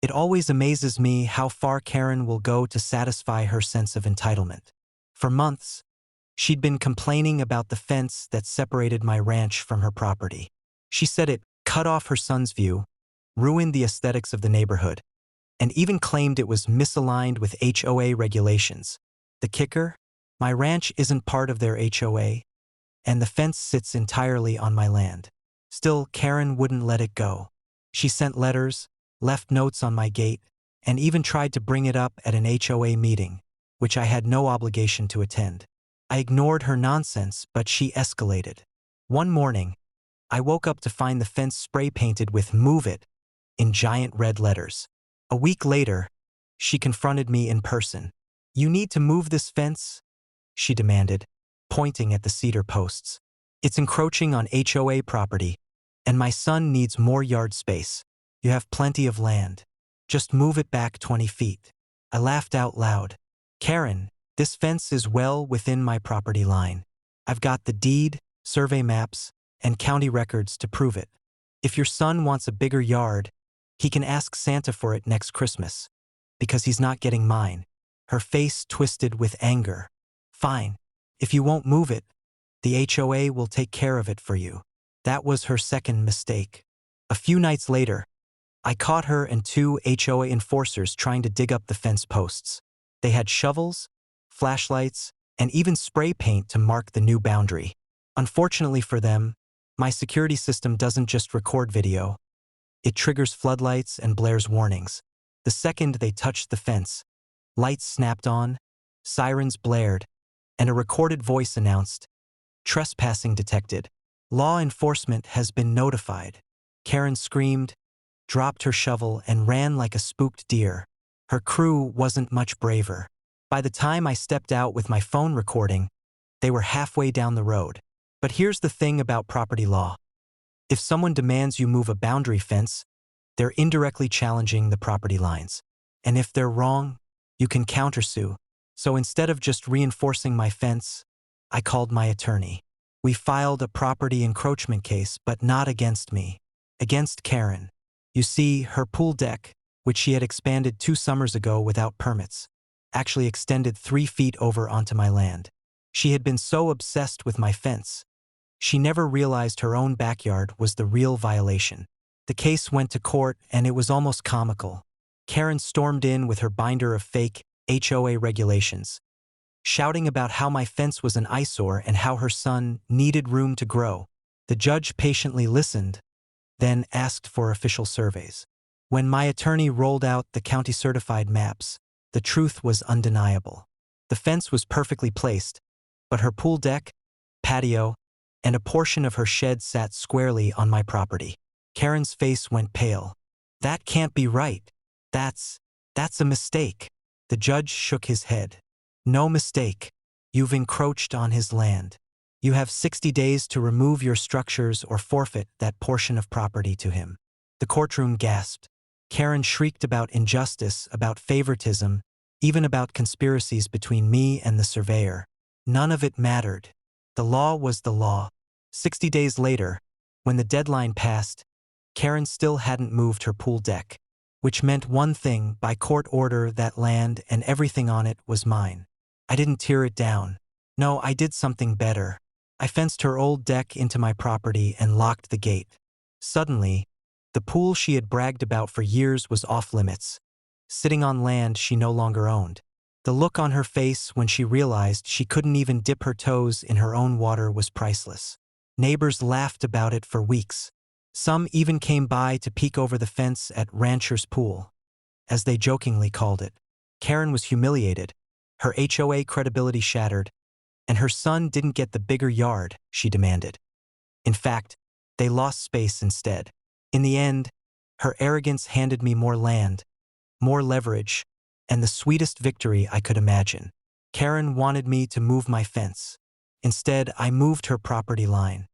It always amazes me how far Karen will go to satisfy her sense of entitlement. For months, she'd been complaining about the fence that separated my ranch from her property. She said it cut off her son's view, ruined the aesthetics of the neighborhood, and even claimed it was misaligned with HOA regulations. The kicker? My ranch isn't part of their HOA, and the fence sits entirely on my land. Still, Karen wouldn't let it go. She sent letters, left notes on my gate, and even tried to bring it up at an HOA meeting, which I had no obligation to attend. I ignored her nonsense, but she escalated. One morning, I woke up to find the fence spray-painted with "Move It" in giant red letters. A week later, she confronted me in person. "You need to move this fence," she demanded, pointing at the cedar posts. "It's encroaching on HOA property, and my son needs more yard space. You have plenty of land. Just move it back 20 feet. I laughed out loud. "Karen, this fence is well within my property line. I've got the deed, survey maps, and county records to prove it. If your son wants a bigger yard, he can ask Santa for it next Christmas, because he's not getting mine." Her face twisted with anger. "Fine. If you won't move it, the HOA will take care of it for you." That was her second mistake. A few nights later, I caught her and 2 HOA enforcers trying to dig up the fence posts. They had shovels, flashlights, and even spray paint to mark the new boundary. Unfortunately for them, my security system doesn't just record video. It triggers floodlights and blares warnings. The second they touched the fence, lights snapped on, sirens blared, and a recorded voice announced, "Trespassing detected. Law enforcement has been notified." Karen screamed, dropped her shovel, and ran like a spooked deer. Her crew wasn't much braver. By the time I stepped out with my phone recording, they were halfway down the road. But here's the thing about property law. If someone demands you move a boundary fence, they're indirectly challenging the property lines. And if they're wrong, you can countersue. So instead of just reinforcing my fence, I called my attorney. We filed a property encroachment case, but not against me. Against Karen. You see, her pool deck, which she had expanded 2 summers ago without permits, actually extended 3 feet over onto my land. She had been so obsessed with my fence, she never realized her own backyard was the real violation. The case went to court, and it was almost comical. Karen stormed in with her binder of fake HOA regulations, shouting about how my fence was an eyesore and how her son needed room to grow. The judge patiently listened, then asked for official surveys. When my attorney rolled out the county-certified maps, the truth was undeniable. The fence was perfectly placed, but her pool deck, patio, and a portion of her shed sat squarely on my property. Karen's face went pale. "That can't be right. That's a mistake." The judge shook his head. "No mistake. You've encroached on his land. You have 60 days to remove your structures or forfeit that portion of property to him." The courtroom gasped. Karen shrieked about injustice, about favoritism, even about conspiracies between me and the surveyor. None of it mattered. The law was the law. 60 days later, when the deadline passed, Karen still hadn't moved her pool deck, which meant one thing: by court order, that land and everything on it was mine. I didn't tear it down. No, I did something better. I fenced her old deck into my property and locked the gate. Suddenly, the pool she had bragged about for years was off limits, sitting on land she no longer owned. The look on her face when she realized she couldn't even dip her toes in her own water was priceless. Neighbors laughed about it for weeks. Some even came by to peek over the fence at Rancher's Pool, as they jokingly called it. Karen was humiliated, her HOA credibility shattered, and her son didn't get the bigger yard she demanded. In fact, they lost space instead. In the end, her arrogance handed me more land, more leverage, and the sweetest victory I could imagine. Karen wanted me to move my fence. Instead, I moved her property line.